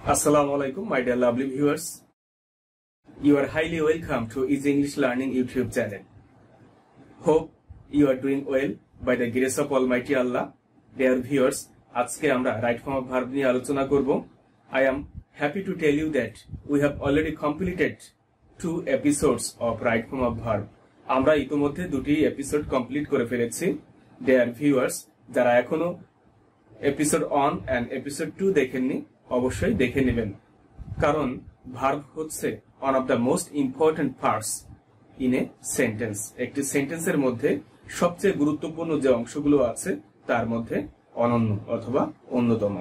Assalamu alaikum, my dear lovely viewers. You are highly welcome to Easy English Learning YouTube channel. Hope you are doing well by the grace of Almighty Allah. Dear viewers, আজকে আমরা right form of verb নিয়ে আলোচনা করব. I am happy to tell you that we have already completed 2 episodes of right form of verb. আমরা ইতিমধ্যে দুটি episode complete করে ফেলেছি. Dear viewers, যারা এখনো এপিসোড 1 and এপিসোড 2 দেখেননি অবশ্যই দেখে নেবেন, কারণ ভার্ব হচ্ছে one of the most important parts in a sentence. একটি সেন্টেন্সের মধ্যে সবচেয়ে গুরুত্বপূর্ণ যে অংশগুলো আছে তার মধ্যে অনন্য অথবা অন্যতম.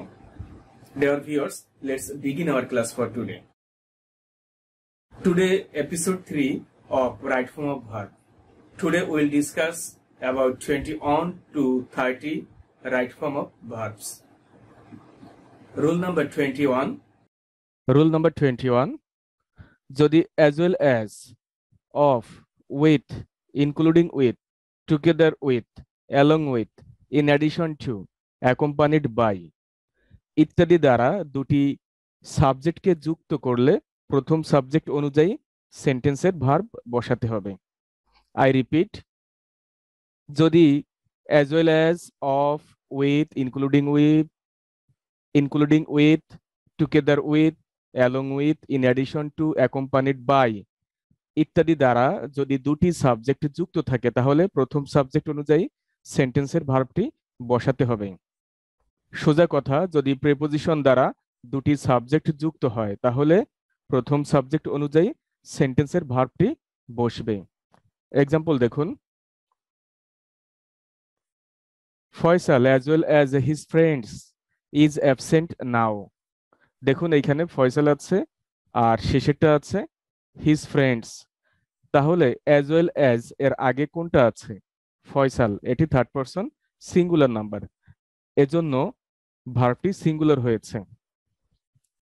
Dear viewers, let's begin our class for today. Today episode 3 of right form of verb. Today we will discuss about 21 to 30 right form of verbs. Rule number 21. Rule number 21. যদি as well as, of, with, including with, together with, along with, in addition to, accompanied by ইত্যাদি দ্বারা দুটি সাবজেক্টকে যুক্ত করলে প্রথম subject অনুযায়ী সেন্টেন্সের verb বসাতে হবে. আই রিপিট, যদি as well as, of, with, including with, together with, along with, in addition to, accompanied by ইত্যাদি দ্বারা যদি দুটি সাবজেক্ট যুক্ত থাকে তাহলে প্রথম সাবজেক্ট অনুযায়ী সেন্টেন্সের ভার্বটি বসাতে হবে. সোজা কথা, যদি প্রিপোজিশন দ্বারা দুটি সাবজেক্ট যুক্ত হয় তাহলে প্রথম সাবজেক্ট অনুযায়ী সেন্টেন্সের ভার্বটি বসবে. এক্সাম্পল দেখুন, Faisal as well as his friends is absent now. দেখুন এইখানে ফয়সাল আছে আর শেষেরটা আছে his friends. তাহলে as well as এর আগে কোনটা আছে? ফয়সাল, এটি থার্ড পারসন সিঙ্গুলার নাম্বার, এজন্য ভার্বটি সিঙ্গুলার হয়েছে.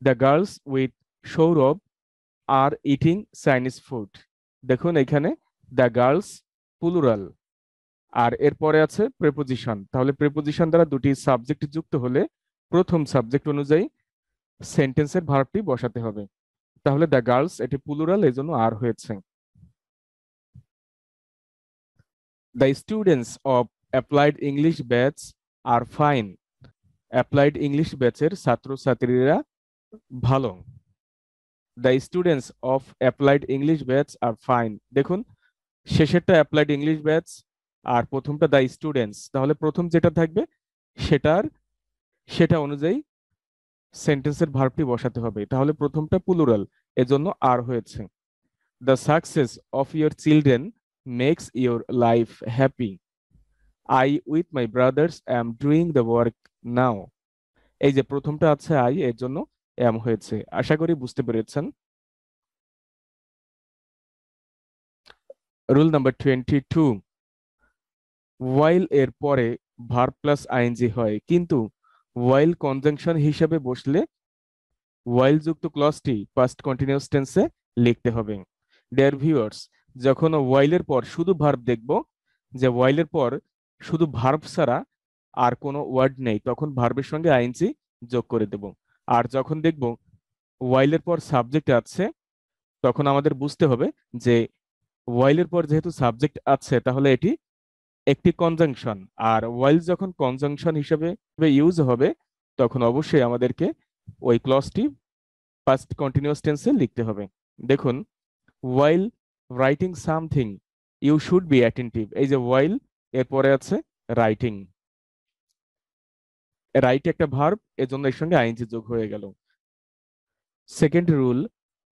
The girls with Sourav are eating Chinese food. দেখুন এখানে দ্য গার্লস প্লুরাল আর এরপরে আছে প্রিপোজিশন. তাহলে প্রিপোজিশন দ্বারা দুটি সাবজেক্ট যুক্ত হলে প্রথম সাবজেক্ট অনুযায়ী সেন্টেন্সের ভার্বটি বসাতে হবে. তাহলে দ্য গার্লস এটি প্লুরাল, এজন্য আর হয়েছে. The students of applied English batch are fine. Applied English ব্যাচের ছাত্রছাত্রীরা ভালো. The students of applied English batch are fine. দেখুন শেষেরটা অ্যাপ্লাইড ইংলিশ ব্যাচ আর প্রথমটা দ্য স্টুডেন্টস, তাহলে প্রথম যেটা থাকবে সেটা অনুযায়ী সেন্টেন্সের ভার্বটি বসাতে হবে. তাহলে প্রথমটা প্লুরাল, এজন্য আর হয়েছে. The success of your children makes your life happy. I with my brothers am doing the work now. এই যে প্রথমটা আছে আই, এর জন্য এম হয়েছে. আশা করি বুঝতে পেরেছেন. Rule number 22. ওয়াইল এর পরে ভার্ব প্লাস আইএনজি হয়, কিন্তু ওয়াইল কনজাংশন হিসেবে বসলে ওয়াইল যুক্ত ক্লজটি পাস্ট কন্টিনিউয়াস টেন্সে লিখতে হবে. ডিয়ার ভিউয়ার্স, যখন ওয়াইলের পর শুধু ভার্ব দেখব, যে ওয়াইলের পর শুধু ভার্ব ছাড়া আর কোনো ওয়ার্ড নেই, তখন ভার্বের সঙ্গে আইএনজি যোগ করে দেব. আর যখন দেখব ওয়াইলের পর সাবজেক্ট আছে, তখন আমাদের বুঝতে হবে যে ওয়াইলের পর যেহেতু সাবজেক্ট আছে তাহলে এটি একটি কনজাংশন, আর ওয়াইল যখন কনজাংশন হিসেবে ইউজ হবে তখন অবশ্যই আমাদেরকে ওই ক্লজটি পাস্ট কন্টিনিউয়াস টেন্সে লিখতে হবে. দেখুন, while writing something you should be attentive. এই যে ওয়াইল এরপরে আছে রাইটিং, রাইট একটা ভার্ব, এজন্য এর সঙ্গে আইএনজি যোগ হয়ে গেল. Second rule,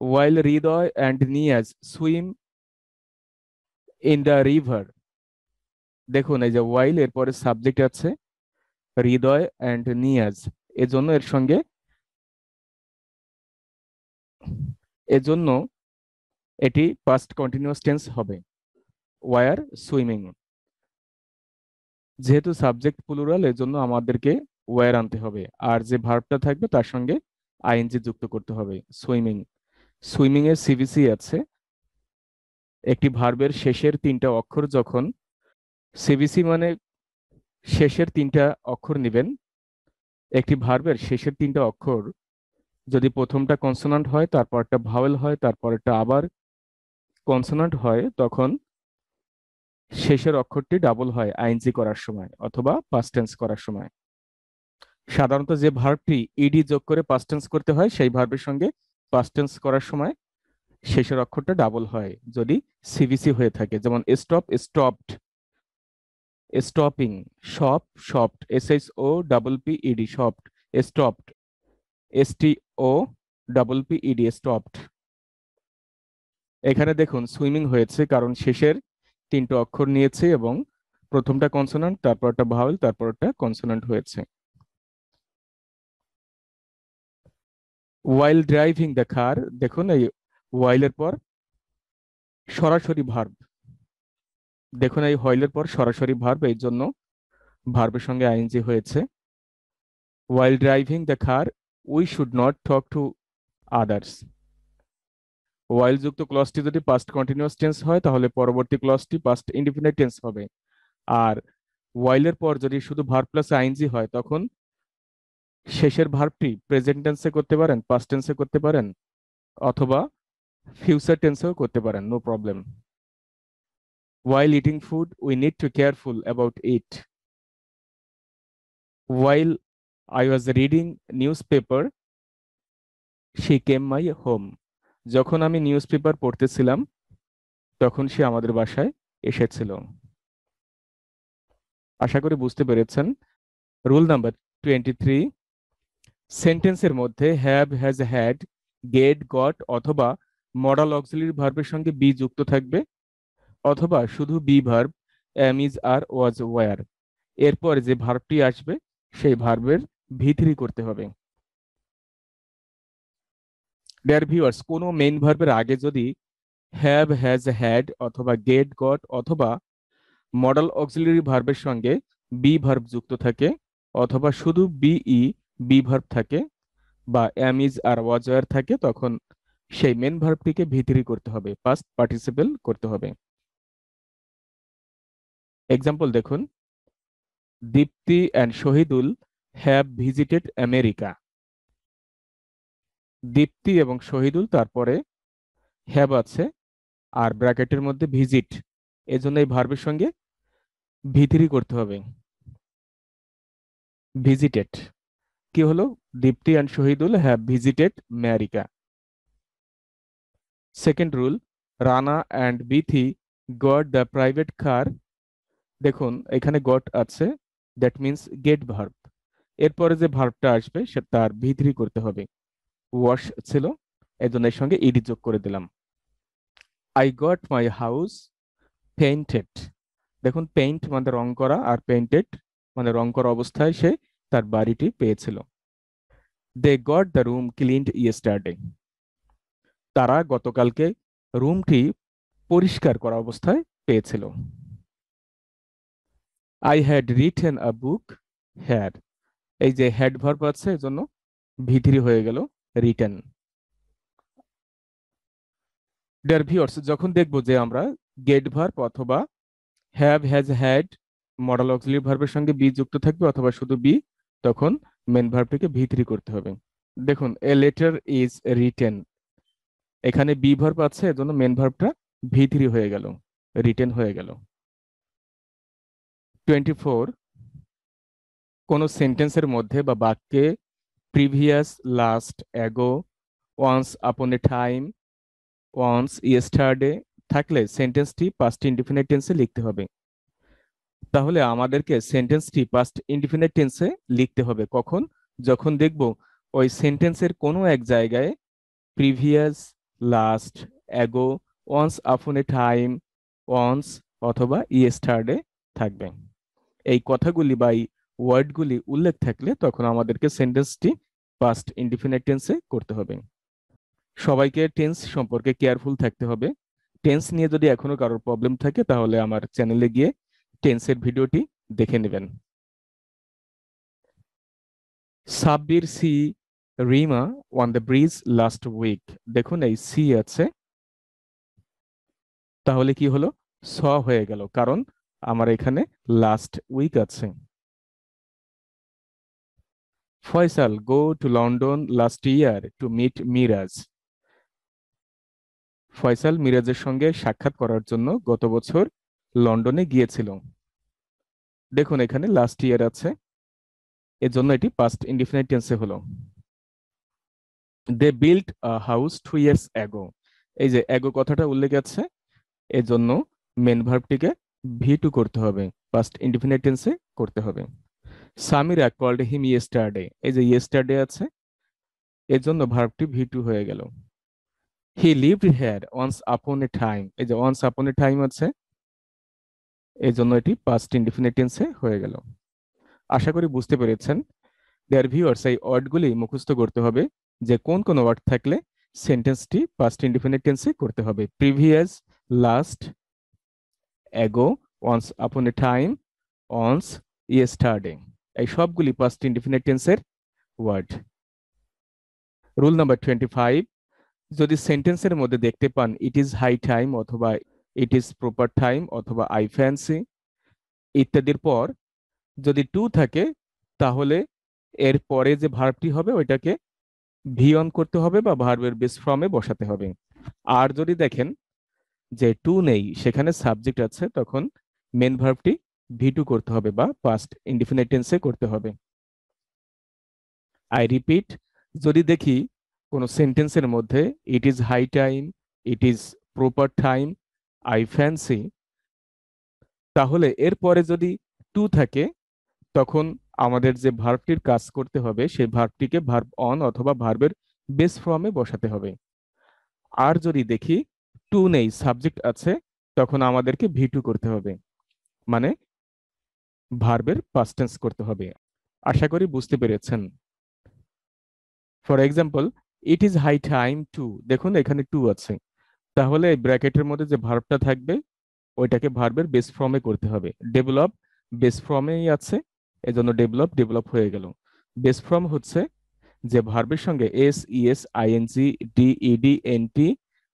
while Hridoy and Niaz swim in the river. দেখুন এই যে ওয়াইল এরপরে সাবজেক্ট আছে হৃদয় অ্যান্ড নিয়াজ, এজন্য এটি পাস্ট কন্টিনিউয়াস টেন্স হবে. ওয়ার সুইমিং, যেহেতু সাবজেক্ট প্লুরাল এজন্য আমাদেরকে ওয়ার আনতে হবে, আর যে ভার্বটা থাকবে তার সঙ্গে আইএনজি যুক্ত করতে হবে. সুইমিং, সুইমিং এর সিভিসি আছে. একটি ভার্বের শেষের তিনটা অক্ষর যখন, সিভিসি মানে শেষের তিনটা অক্ষর নেবেন, একটি ভার্বের শেষের তিনটা অক্ষর যদি প্রথমটা কনসোনান্ট হয়, তারপর একটা ভাওয়েল হয়, তারপর একটা আবার কনসোনান্ট হয়, তখন শেষের অক্ষরটি ডাবল হয় আইএনজি করার সময় অথবা পাস্ট টেন্স করার সময়। সাধারণত যে ভার্বটি ইডি যোগ করে পাস্ট টেন্স করতে হয়, সেই ভার্বের সঙ্গে পাস্ট টেন্স করার সময় শেষের অক্ষরটা ডাবল হয় যদি সিভিসি হয়ে থাকে। যেমন stop, stopped, stopping, shop, shopped, SHO double P ED, shopped, stopped, STO double P ED, stopped. এখানে দেখুন সুইমিং হয়েছে কারণ শেষের তিনটা অক্ষর নিয়েছে এবং প্রথমটা কনসোনান্ট, তারপর একটা ভাওয়েল, তারপর একটা কনসোনান্ট হয়েছে। ওয়াইল ড্রাইভিং দ্য কার, দেখুন এই ওয়াইলের পর সরাসরি ভার্ব, দেখুন এই হোয়াইলের পর সরাসরি ভার্ব, এই জন্য ভার্বের সঙ্গে আইএনজি হয়েছে। While driving the car we should not talk to others. While যুক্ত ক্লজটি যদি পাস্ট কন্টিনিউয়াস টেন্স হয় তাহলে পরবর্তী ক্লজটি পাস্ট ইনডিফিনিট টেন্স হবে। আর ওয়াইলের পর যদি শুধু ভার্ব প্লাস আইএনজি হয় তখন শেষের ভার্বটি প্রেজেন্ট টেন্সে করতে পারেন, পাস্ট টেন্সে করতে পারেন, অথবা ফিউচার টেন্সেও করতে পারেন, no problem. While eating food, we need to careful about it. While I was reading newspaper, she came my home. যখন আমি নিউজ পেপার পড়তেছিলাম তখন সে আমাদের বাসায় এসেছিল। আশা করি বুঝতে পেরেছেন। রুল নাম্বার 23, সেন্টেন্সের মধ্যে have, has, had, get, got অথবা মডাল অক্সিলারি ভার্বের সঙ্গে বি যুক্ত থাকবে, অথবা শুধু be verb am, is, are, was, were. এরপর যে ভার্বটি আসবে সেই ভার্বের ভিতরি করতে হবে। ডিয়ার ভিউয়ার্স, কোনো মেইন ভার্বের আগে যদি হ্যাভ, হ্যাজ, হ্যাড অথবা গেট, গট অথবা মডাল অক্সিলারি ভার্বের সঙ্গে বি ভার্ব যুক্ত থাকে, অথবা শুধু বিই বি ভার্ব থাকে, বা am, is, are, was, were থাকে, তখন সেই মেন ভার্বটিকে ভিতরি করতে হবে, পাস্ট পার্টিসিপেল করতে হবে। এক্সাম্পল দেখুন, Dipti and Shahidul have visited America. Dipti এবং শহীদুল, তারপরে হ্যাভ আছে আর ব্র্যাকেটের মধ্যে ভিজিট, এজন্য এই ভার্বের সঙ্গে ভিতরি করতে হবে, ভিজিটেড। কি হলো? Dipti and Shahidul have visited America. Second rule, Rana and Bithi got the private car. দেখুন এখানে গট আছে, দ্যাট মিনস গেট ভার্ব। এরপরে যে ভার্বটা আসবে সে তার ভিতরি করতে হবে। ওয়াশ ছিল, এজন্য এর সঙ্গে ইডি যোগ করে দিলাম। I got my house painted. দেখুন পেইন্ট মানে রং করা, আর পেইন্টেড মানে রং করা অবস্থায় সে তার বাড়িটি পেয়েছিল। They got the room cleaned yesterday. তারা গতকালকে রুমটি পরিষ্কার করা অবস্থায় পেয়েছিল। I had written a book had, এই যে হ্যাড ভার্ব আছে এজন্য ভিতরি হয়ে গেল রিটেন। ডিয়ার ভিউয়ার্স, যখন দেখবো যে আমরা গেট ভার্ব অথবা have, has, had modal auxiliary ভার্বের সঙ্গে বি যুক্ত থাকবে অথবা শুধু বি, তখন মেন ভার্বটিকে ভিতরি করতে হবে। দেখুন এ লেটার ইজ রিটেন, এখানে বি ভার্ব আছে এজন্য মেন ভার্বটা ভিতরি হয়ে গেল, রিটেন হয়ে গেল। 24, কোন সেন্টেন্সের মধ্যে বা বাক্যে previous, last, ago, once upon a time, once, yesterday থাকলে সেন্টেন্সটি পাস্ট ইনডিফিনিট টেন্সে লিখতে হবে। তাহলে আমাদেরকে সেন্টেন্সটি পাস্ট ইনডিফিনিট টেন্সে লিখতে হবে কখন? যখন দেখব ওই সেন্টেন্সের কোনো এক জায়গায় previous, last, ago, once upon a time, once অথবা ইয়েস্টারডে থাকবে। এই কথাগুলি বা এই ওয়ার্ডগুলি উল্লেখ থাকলে তখন আমাদেরকে সেন্টেন্সটি পাস্ট ইনডিফিনিট টেন্সে করতে হবে। সবাইকে টেন্স সম্পর্কে কেয়ারফুল থাকতে হবে। টেন্স নিয়ে যদি এখনো কারোর প্রবলেম থাকে তাহলে আমার চ্যানেলে গিয়ে টেন্সের ভিডিওটি দেখে নেবেন। Sabbir see Rima on the bridge last week. দেখুন এই সি আছে, তাহলে কি হলো? স হয়ে গেল, কারণ আমার এখানে লাস্ট উইক আছে। Faisal go to London last year to meet Miraj. Faisal মিরাজের সঙ্গে সাক্ষাৎ করার জন্য গত বছর লন্ডনে গিয়েছিল। দেখুন এখানে লাস্ট ইয়ার আছে, এজন্য এটি পাস্ট ইনডিফিনিট টেন্সে হলো। They built a house 2 years ago। এই যে অ্যাগো কথাটা উল্লেখ আছে, এজন্য মেন ভার্বটিকে ভি টু করতে হবে, পাস্ট ইনডিফিনিট টেন্সে করতে হবে। Samira called him yesterday. এই যে ইয়েস্টারডে আছে, এজন্য ভার্বটি ভি টু হয়ে গেল। He lived here once upon a time. এই যে ওয়ান্স আপন এ টাইম আছে, এজন্য এটি পাস্ট ইনডিফিনিট টেন্সে হয়ে গেল। আশা করি বুঝতে পেরেছেন। ডিয়ার ভিউয়ার্স, এই ওয়ার্ডগুলি মুখস্থ করতে হবে যে কোন কোন ওয়ার্ড থাকলে সেন্টেন্সটি পাস্ট ইনডিফিনিট টেন্সে করতে হবে। Previous, last, ago, once upon a time, once, yesterday, এই সবগুলি পাস্ট ইনডিফিনিট টেন্সের ওয়ার্ড। রুল নাম্বার 25, যদি সেন্টেন্সের মধ্যে দেখতে পান ইট ইজ হাই টাইম অথবা ইট ইজ প্রপার টাইম অথবা আই ফ্যান্সি ইত্যাদির পর যদি টু থাকে, তাহলে এর পরে যে ভার্বটি হবে ওইটাকে ভি অন করতে হবে বা ভার্বের বেস ফর্মে বসাতে হবে। আর যদি দেখেন যে টু নেই, সেখানে সাবজেক্ট আছে, তখন মেন ভার্বটি ভি টু করতে হবে বা পাস্ট ইনডিফিনিট টেন্সে করতে হবে। আই রিপিট, যদি দেখি কোনো সেন্টেন্সের মধ্যে it is high time, it is proper time, I fancy, তাহলে এর পরে যদি টু থাকে, তখন আমাদের যে ভার্বটির কাজ করতে হবে সেই ভার্বটিকে ভার্ব অন অথবা ভার্বের বেস ফর্মে বসাতে হবে। আর যদি দেখি টু নেই, সাবজেক্ট আছে, তখন আমাদেরকে ভি টু করতে হবে, মানে ভার্বের পাস্ট টেন্স করতে হবে। আশা করি বুঝতে পেরেছেন। For example, it is high time to, দেখুন এখানে টু আছে, তাহলে এই ব্র্যাকেটের মধ্যে যে ভার্বটা থাকবে ওইটাকে ভার্বের বেস ফর্মে করতে হবে। ডেভেলপ বেস ফর্মেই আছে, এজন্য ডেভেলপ ডেভেলপ হয়ে গেল। বেস ফর্ম হচ্ছে যে ভার্বের সঙ্গে S, ES, ING, D, ED, NT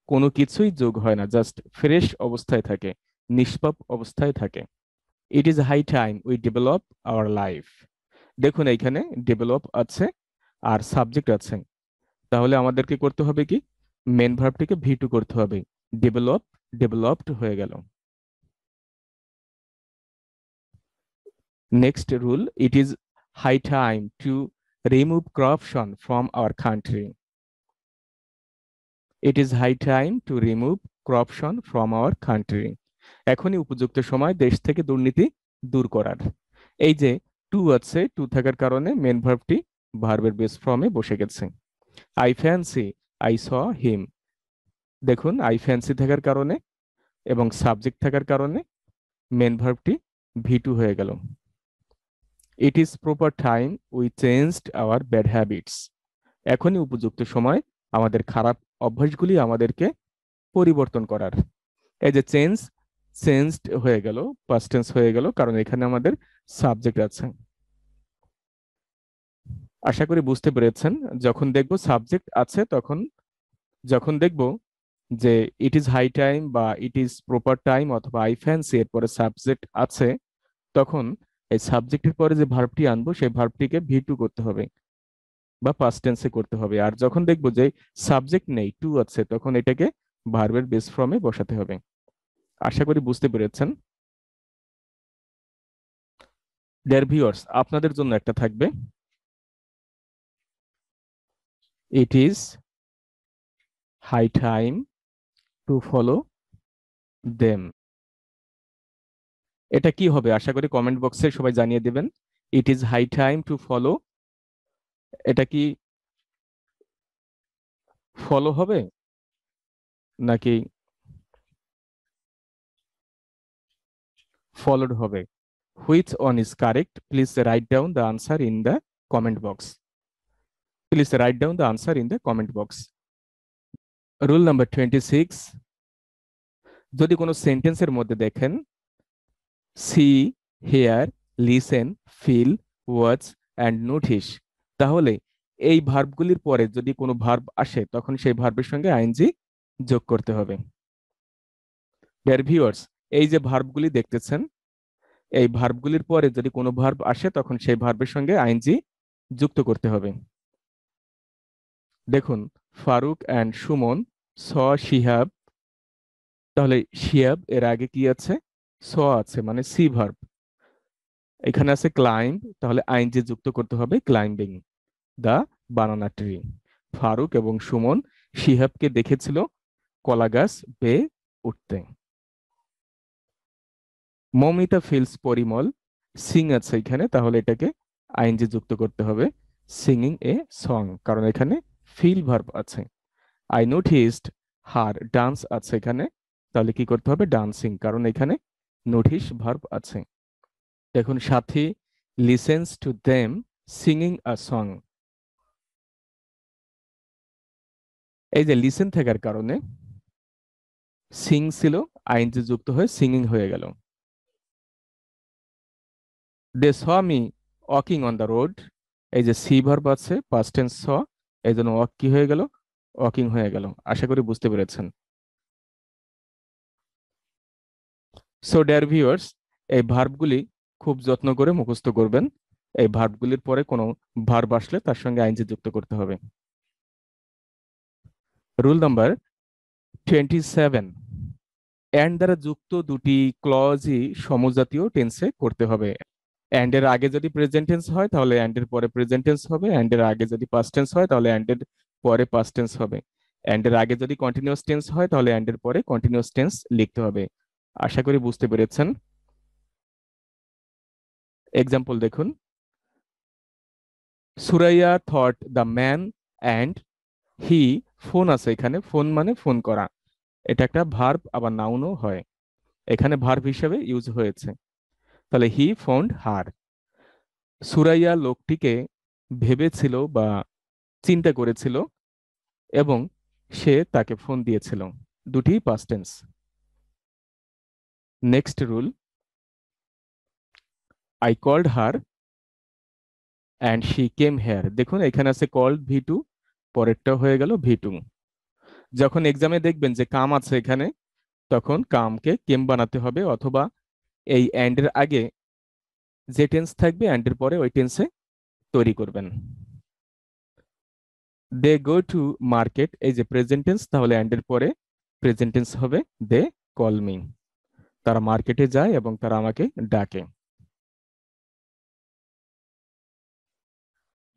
কোনো কিছুই যোগ হয় না, জাস্ট ফ্রেশ অবস্থায় থাকে, নিষ্পাপ অবস্থায় থাকে। It is high time we develop our life. দেখুন এইখানে ডেভেলপ আছে আর সাবজেক্ট আছে, তাহলে আমাদেরকে করতে হবে কি, মেন ভার্বটিকে ভি টু করতে হবে। ডেভেলপ ডেভেলপড হয়ে গেল। Next rule, it is high time to remove corruption from our country. It is high time to remove corruption from our country. এখনই উপযুক্ত সময় দেশ থেকে দুর্নীতি দূর করার। এই যে টু আছে, টু থাকার কারণে মেন ভার্বটি ভার্বের বেস ফর্মে বসে গেছে। আই ফ্যান্সি আই স হিম, দেখুন আই ফ্যান্সি থাকার কারণে এবং সাবজেক্ট থাকার কারণে মেন ভার্বটি ভি টু হয়ে গেল। ইট is proper time we changed our bad habits. এখনই উপযুক্ত সময় আমাদের খারাপ অভ্যাসগুলি আমাদেরকে পরিবর্তন করার। এই যে চেঞ্জড হয়ে গেল, পাস্ট টেন্স হয়ে গেল, কারণ এখানে আমাদের সাবজেক্ট আছে। আশা করি বুঝতে পেরেছেন। যখন দেখব সাবজেক্ট আছে, যখন দেখব যে ইট ইজ হাই টাইম বা ইট ইজ প্রপার টাইম অথবা আই ফ্যান্সি এর পরে সাবজেক্ট আছে, তখন এই সাবজেক্টের পরে যে ভার্বটি আনবো সেই ভার্বটিকে ভি টু করতে হবে বা পাস্ট টেন্সে করতে হবে। আর যখন দেখবো যে সাবজেক্ট নেই, টু আছে, তখন এটাকে ভার্বের বেস ফর্মে বসাতে হবে। আশা করি বুঝতে পেরেছেন। ডিয়ার ভিউয়ার্স, আপনাদের জন্য একটা থাকবে, it is high time to follow them. এটা কি হবে আশা করি কমেন্ট বক্সে সবাই জানিয়ে দেবেন। It is high time to follow, এটা কি ফলো হবে নাকি ফলোড হবে? Which one is correct? Please write down the answer in the comment box. Please write down the answer in the comment box. Rule number 26, যদি কোনো সেন্টেন্সের মধ্যে দেখেন see, here, listen, feel, watch and notice, তাহলে এই ভার্বগুলির পরে যদি কোনো ভার্ব আসে তখন সেই ভার্বের সঙ্গে আইএনজি যোগ করতে হবে। ডিয়ার ভিউয়ার্স, এই যে ভার্বগুলি দেখতেছেন, এই ভার্বগুলির পরে যদি কোনো ভার্ব আসে তখন সেই ভার্বের সঙ্গে আইএনজি যুক্ত করতে হবে। দেখুন, ফারুক অ্যান্ড সুমন স শিহাব, তাহলে শিহাব এর আগে কি আছে? স আছে, মানে সি ভার্ব। এখানে আছে ক্লাইম্ব, তাহলে আইনজি যুক্ত করতে হবে ক্লাইম্বিং দা বানানা ট্রি। ফারুক এবং সুমন শিহাবকে দেখেছিল কলা গাছ বেয়ে উঠতে। মমিতা ফিলস পরিমল, সিং আছে এখানে, তাহলে এটাকে আইনজি যুক্ত করতে হবে সিঙ্গিং এ সং, কারণ এখানে ফিল ভার্ব আছে। আই নোটিসড হার ডান্স আছে এখানে, তাহলে কি করতে হবে? ডান্সিং, কারণ এখানে নোটিস ভার্ব আছে। দেখুন, সাথী listens to them singing a song. এই যে লিসেন থাকার কারণে সিং ছিল, আইনজি যুক্ত হয়ে সিঙ্গিং হয়ে গেল। They saw me walking on the road, এই যে সি ভার্ব আছে পাস্ট টেন্স স, এই জন্য ওয়াক কি হয়ে গেল? ওয়াকিং হয়ে গেল। আশা করি বুঝতে পেরেছেন। সো ডিয়ার ভিউয়ার্স, এই ভার্বগুলি খুব যত্ন করে মুখস্থ করবেন। এই ভার্বগুলির পরে কোনো ভার্ব আসলে তার সঙ্গে আইনজি যুক্ত করতে হবে। রুল নাম্বার 27, অ্যান্ড দ্বারা যুক্ত দুটি ক্লজই সমজাতীয় টেন্সে করতে হবে। অ্যান্ড এর আগে যদি প্রেজেন্ট টেন্স হয় তাহলে অ্যান্ড এর পরে প্রেজেন্ট টেন্স হবে, অ্যান্ড এর আগে যদি পাস্ট টেন্স হয় তাহলে অ্যান্ড এর পরে পাস্ট টেন্স হবে, অ্যান্ড এর আগে যদি কন্টিনিউয়াস টেন্স হয় তাহলে অ্যান্ড এর পরে কন্টিনিউয়াস টেন্স লিখতে হবে। আশা করি বুঝতে পেরেছেন। এক্সাম্পল দেখুন, Suraiya thought the man and he, phone আছে এখানে, ফোন মানে ফোন করা, এটা একটা ভার্ব আবার নাউনও হয়, এখানে ভার্ব হিসেবে ইউজ হয়েছে। তাহলে হি ফোন্ড হার। সুরাইয়া লোকটিকে ভেবেছিল বা চিন্তা করেছিল এবং সে তাকে ফোন দিয়েছিল, দুটি past tense. Next rule, I called her and she came here. দেখুন এখানে আছে কল্ড ভি2, পরেরটা হয়ে গেল ভি2। যখন এক্সামে দেখবেন যে কাম আছে এখানে, তখন কামকে কেম বানাতে হবে, অথবা এই অ্যান্ড এর আগে যে টেন্স থাকবে অ্যান্ড এর পরে ওই টেন্সে তৈরি করবেন। দে গো টু মার্কেট, এই যে প্রেজেন্ট টেন্স, তাহলে অ্যান্ড এর পরে প্রেজেন্ট টেন্স হবে দে কল মি, তারা মার্কেটে যায় এবং তারা আমাকে ডাকে।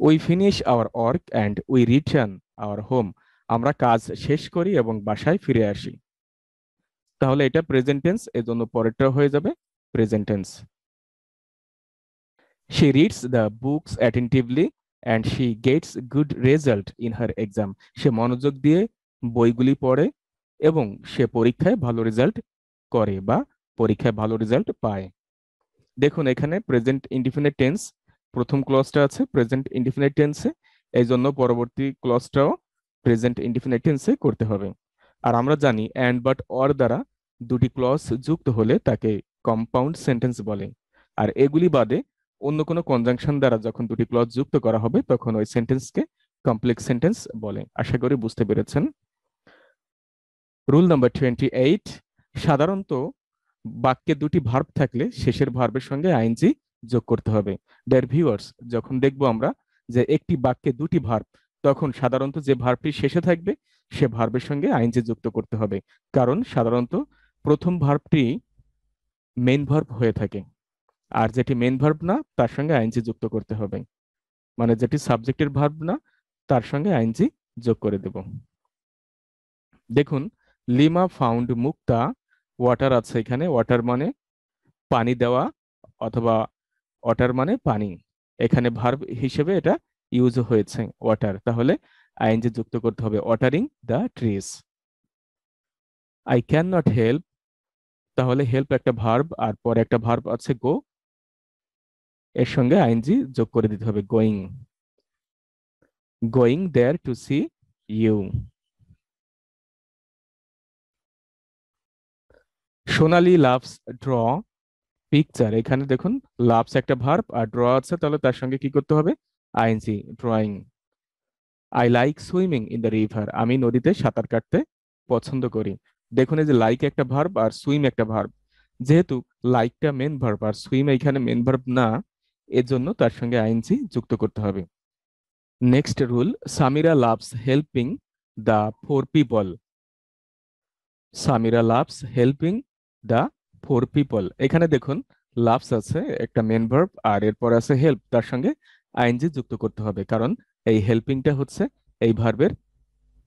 We finish our work and we return our home, আমরা কাজ শেষ করি এবং বাসায় ফিরে আসি। তাহলে এটা প্রেজেন্ট টেন্স, এজন্য পরেরটা হয়ে যাবে present tense. She reads the books attentively and she gets good result in her exam, সে মনোযোগ দিয়ে বইগুলি পড়ে এবং সে পরীক্ষায় ভালো রেজাল্ট করে বা পরীক্ষায় ভালো রেজাল্ট পায়। দেখুন এখানে প্রেজেন্ট ইনডিফিনিট টেন্স, প্রথম ক্লজটা আছে প্রেজেন্ট ইনডিফিনিট টেন্সে, এই জন্য পরবর্তী ক্লজটাও প্রেজেন্ট ইনডিফিনিট টেন্সে করতে হবে। আর আমরা জানি অ্যান্ড বাট অর দ্বারা দুটি ক্লজ যুক্ত হলে তাকে কম্পাউন্ড সেন্টেন্স বলে, আর এগুলি বাদে অন্য কোনো কনজাংশন দ্বারা যখন দুটি ক্লজ যুক্ত করা হবে তখন ওই সেন্টেন্সকে কমপ্লেক্স সেন্টেন্স বলে। আশা করি বুঝতে পেরেছেন। রুল নাম্বার 28, সাধারণত বাক্যে দুটি ভার্ব থাকলে শেষের ভার্বের সঙ্গে আইএনজি যোগ করতে হবে। ডিয়ার ভিউয়ার্স, যখন দেখব আমরা যে একটি বাক্যে দুটি ভার্ব, তখন সাধারণত যে ভার্বটি শেষে থাকবে সে ভার্বের সঙ্গে আইএনজি যুক্ত করতে হবে, কারণ সাধারণত প্রথম ভার্বটি মেইন ভার্ব হয়ে থাকে, আর যেটি মেইন ভার্ব না তার সঙ্গে আইএনজি যুক্ত করতে হবে, মানে যেটি সাবজেক্টের ভার্ব না তার সঙ্গে আইএনজি যোগ করে দেব। দেখুন, লিমা ফাউন্ড মুক্তা ওয়াটার আছে এখানে, ওয়াটার মানে পানি দেওয়া অথবা ওয়াটার মানে পানি, এখানে ভার্ব হিসেবে এটা ইউজ হয়েছে ওয়াটার, তাহলে আইএনজি যুক্ত করতে হবে watering the trees. I can not help, তাহলে হেল্প একটা ভার্ব আর পরে একটা ভার্ব আছে গো, এর সঙ্গে আইএনজি যোগ করে দিতে হবে going, going there to see you. Sonali loves draw picture, এখানে দেখুন লাভস একটা ভার্ব আর ড্র আছে, তাহলে তার সঙ্গে কি করতে হবে? ING, drawing. I like swimming in the river, আমি নদীতে সাঁতার কাটতে পছন্দ করি। দেখুন এই যে লাইক একটা ভার্ব আর সুইম একটা ভার্ব, যেহেতু লাইকটা মেন ভার্ব আর সুইম এখানে মেন ভার্ব না, এর জন্য তার সঙ্গে আইএনজি যুক্ত করতে হবে। Next rule, Samira loves helping the poor people. Samira loves helping the poor people. এখানে দেখুন লাভস আছে একটা মেন ভার্ব, আর এরপর আছে হেল্প, তার সঙ্গে আইএনজি যুক্ত করতে হবে, কারণ এই হেল্পিংটা হচ্ছে এই ভার্বের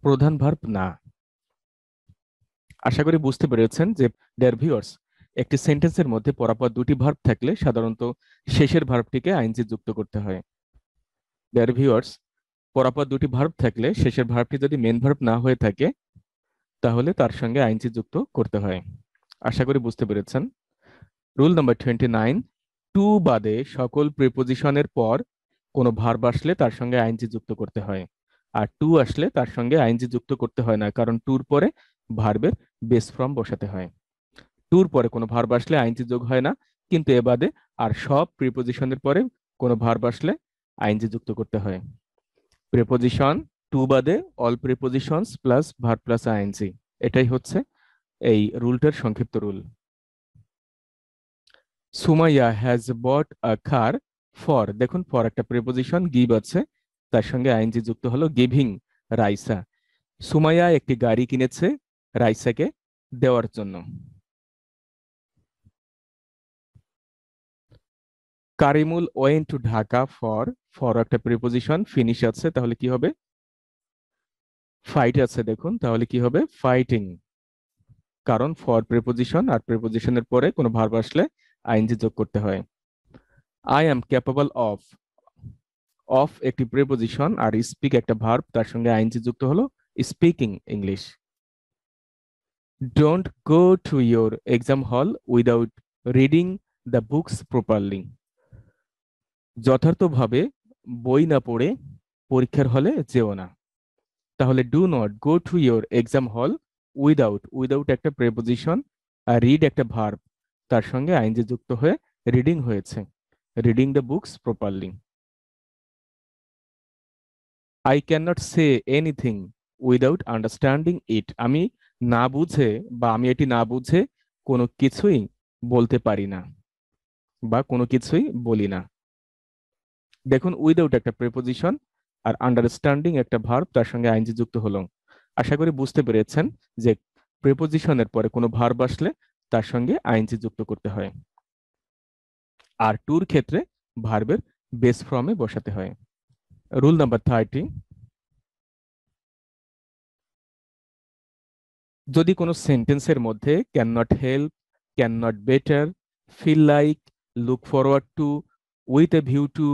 প্রধান ভার্ব না। আশা করি বুঝতে পেরেছেন যে ডিয়ার ভিউয়ার্স, একটি সেন্টেন্সের মধ্যে পরপর দুটি ভার্ব থাকলে সাধারণত শেষের ভার্বটিকে আইএনজি যুক্ত করতে হয়। ডিয়ার ভিউয়ার্স, পরপর দুটি ভার্ব থাকলে শেষের ভার্বটি যদি মেন ভার্ব না হয়ে থাকে তাহলে তার সঙ্গে আইএনজি যুক্ত করতে হয়। আশা করি বুঝতে পেরেছেন। রুল নাম্বার 29, টু বাদে সকল প্রিপোজিশনের পর কোনো ভার্ব আসলে তার সঙ্গে আইএনজি যুক্ত করতে হয়, আর টু আসলে তার সঙ্গে আইএনজি যুক্ত করতে হয় না, কারণ টুর পরে ভার্বের বেস ফর্ম বসাতে হয়। টুর পরে কোনো ভার্ব আসলে আইএনজি যোগ হয় না, কিন্তু এ বাদে আর সব প্রিপোজিশনের পরে কোনো ভার্ব আসলে আইএনজি যুক্ত করতে হয়। প্রিপোজিশন টু বাদে all prepositions plus verb plus ING, এটাই হচ্ছে এই রুলটার সংক্ষিপ্ত রুল। Sumaiya has bought a car for, দেখুন ফর একটা প্রিপোজিশন, গিভ আছে, তার সঙ্গে আইএনজি যুক্ত হলো গিভিং রাইসা। সুমাইয়া একটি গাড়ি কিনেছে রাইসাকে দেওয়ার জন্য। Karimul went to Dhaka for, for একটা প্রিপোজিশন, ফিনিশ আছে, তাহলে কি হবে? ফাইট আছে, দেখুন তাহলে কি হবে? ফাইটিং, কারণ ফর প্রিপোজিশন আর প্রিপোজিশনের পরে কোনো ভার্ব আসলে আইএনজি যোগ করতে হয়। I am capable of, of একটি প্রিপোজিশন আর স্পিক একটা ভার্ব, তার সঙ্গে আইএনজি যুক্ত হলো speaking English. Don't go to your exam hall without reading the books properly, যথার্থভাবে বই না পড়ে পরীক্ষার হলে যেও না। তাহলে do not go to your exam hall without, without একটা প্রেপোজিশন আর রিড একটা ভার্ব, তার সঙ্গে আইএনজি যুক্ত হয়ে রিডিং হয়েছে, reading the books properly. I can not say anything without understanding it, আমি না বুঝে বা আমি এটি না বুঝে কোনো কিছুই বলতে পারি না বা কোনো কিছুই বলি না। দেখুন উইদাউট একটা প্রেপোজিশন আর আন্ডারস্ট্যান্ডিং একটা ভার্ব, তার সঙ্গে আইএনজি যুক্ত হলো। আশা করি বুঝতে পেরেছেন যে প্রেপোজিশনের পরে কোনো ভার্ব আসলে তার সঙ্গে আইএনজি যুক্ত করতে হয়, আর টুর ক্ষেত্রে ভার্বের বেস ফর্মে বসাতে হয়। রুল নাম্বার 30, যদি কোনো সেন্টেন্সের মধ্যে can not help, can not better, feel like, look forward to, with a view to,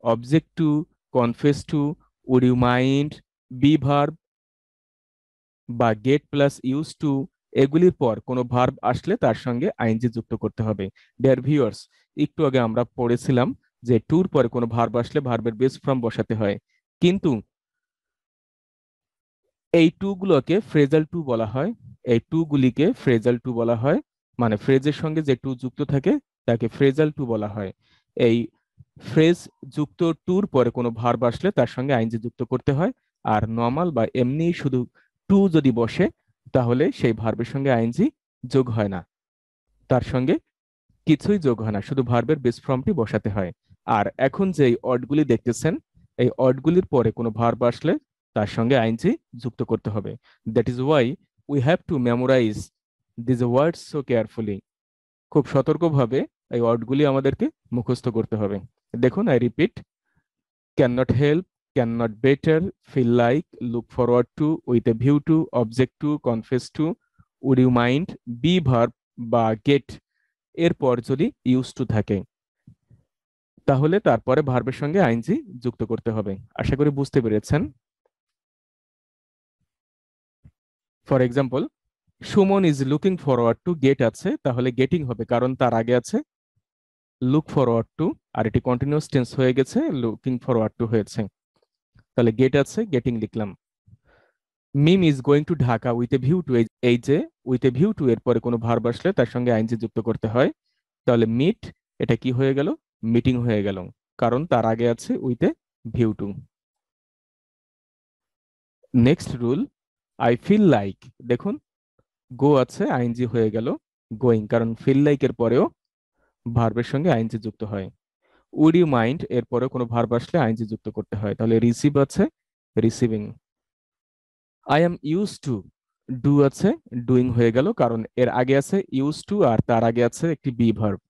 object to, confess to, would you mind, be verb বা গেট প্লাস ইউজ টু, এগুলির পর কোনো ভার্ব আসলে তার সঙ্গে আইএনজি যুক্ত করতে হবে। ডিয়ার ভিউয়ার্স, একটু আগে আমরা পড়েছিলাম যে টুর পরে কোনো ভার্ব আসলে ভার্বের বেস ফর্ম বসাতে হয়, কিন্তু এই টু গুলোকে ফ্রেজাল টু বলা হয়। এই টু গুলিকে ফ্রেজাল টু বলা হয়, মানে ফ্রেজের সঙ্গে যে টু যুক্ত থাকে তাকে ফ্রেজাল টু বলা হয়। এই ফ্রেজ যুক্ত টুর পরে কোনো ভার্ব আসলে তার সঙ্গে আইএনজি যুক্ত করতে হয়, আর নর্মাল বা এমনি শুধু টু যদি বসে তাহলে সেই ভার্বের সঙ্গে আইএনজি যোগ হয় না, তার সঙ্গে কিছুই যোগ হয় না, শুধু ভার্বের বেস ফর্মটি বসাতে হয়। আর এখন যে অর্ডগুলি দেখতেছেন, এই অর্ডগুলির পরে কোনো ভার্ব আসলে তার সঙ্গে আইএনজি যুক্ত করতে হবে। That is why we have to memorise this words so carefully, খুব সতর্কভাবে এই ওয়ার্ডগুলি আমাদেরকে মুখস্থ করতে হবে। দেখুন, I repeat, can not help, can not better, feel like, look forward to, with a view to, object to, confess to, would you mind, be verb বা গেট এরপর যদি ইউজ টু থাকে তাহলে তারপরে ভার্বের সঙ্গে আইএনজি যুক্ত করতে হবে। আশা করি বুঝতে পেরেছেন। For example, Suman is looking forward to, get আছে তাহলে গেটিং হবে, কারণ তার আগে আছে লুক ফরওয়ার্ড টু, আর এটি কন্টিনিউয়াস টেন্স হয়ে গেছে, লুকিং ফরওয়ার্ড টু হয়েছে, তাহলে গেট আছে, গেটিং লিখলাম। Mim is going to Dhaka with a view to, এই যে উইথ এ ভিউ টু এর পরে কোনো ভার্ব আসলে তার সঙ্গে আইএনজি যুক্ত করতে হয়, তাহলে মিট এটা কি হয়ে গেল? মিটিং হয়ে গেল, কারণ তার আগে আছে with a view to. Next rule, I feel like, দেখুন গো আছে, আইএনজি হয়ে গেল গোয়িং, কারণ ফিল লাইক এর পরেও ভার্বের সঙ্গে আইএনজি যুক্ত হয়। উড ইউ মাইন্ড এরপরে কোনো ভার্ব আসলে আইএনজি যুক্ত করতে হয়, তাহলে রিসিভ আছে receiving. I am use to, do আছে ডুইং হয়ে গেল, কারণ এর আগে আছে ইউজ টু আর তার আগে আছে একটি বি ভার্ব।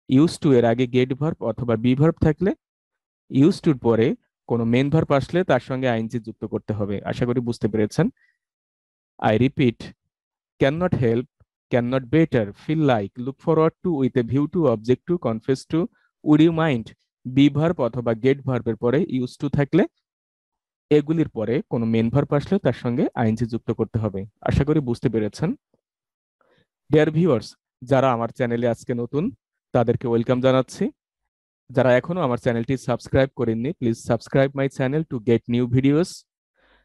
ইউজ টু এর আগে গেট ভার্ব অথবা বি ভার্ব থাকলে ইউজ টুর পরে কোনো মেন ভার্ব আসলে তার সঙ্গে আইএনজি যুক্ত করতে হবে। আশা করি বুঝতে পেরেছেন। I repeat, can not help, can not better, feel like, look forward to, with a view to, object to, confess to, would you mind. Be verb অথবা গেট ভার্বের পরে ইউজ টু থাকলে এগুলির পরে কোনো মেন ভার্ব আসলে তার সঙ্গে আইএনজি যুক্ত করতে হবে। আশা করি বুঝতে পেরেছেন। ডিয়ার ভিউয়ার্স, যারা আমার চ্যানেলে আজকে নতুন তাদেরকে ওয়েলকাম জানাচ্ছি। যারা এখনো আমার চ্যানেলটি সাবস্ক্রাইব করেননি, please subscribe my channel to get new videos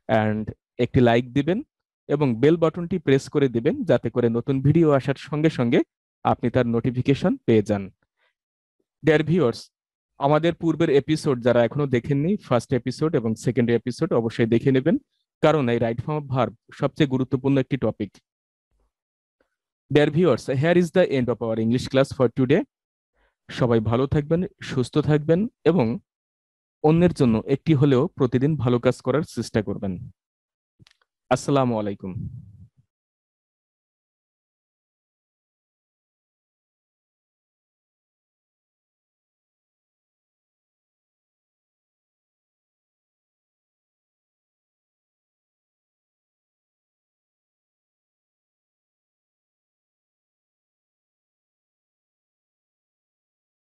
and একটি লাইক দিবেন এবং বেল বাটনটি প্রেস করে দিবেন যাতে করে নতুন ভিডিও আসার সঙ্গে সঙ্গে আপনি তার নোটিফিকেশন পেয়ে যান। ডিয়ার ভিউয়ার্স, আমাদের পূর্বের এপিসোড যারা এখনো দেখেননি, ফার্স্ট এপিসোড এবং সেকেন্ড এপিসোড অবশ্যই দেখে নেবেন, কারণ এই রাইট ফর্ম অফ ভার্ব সবচেয়ে গুরুত্বপূর্ণ একটি topic. Dear viewers, hair is the end of our English class for today. সবাই ভালো থাকবেন, সুস্থ থাকবেন এবং অন্যের জন্য একটি হলেও প্রতিদিন ভালো কাজ করার চেষ্টা করবেন। আসসালামু আলাইকুম।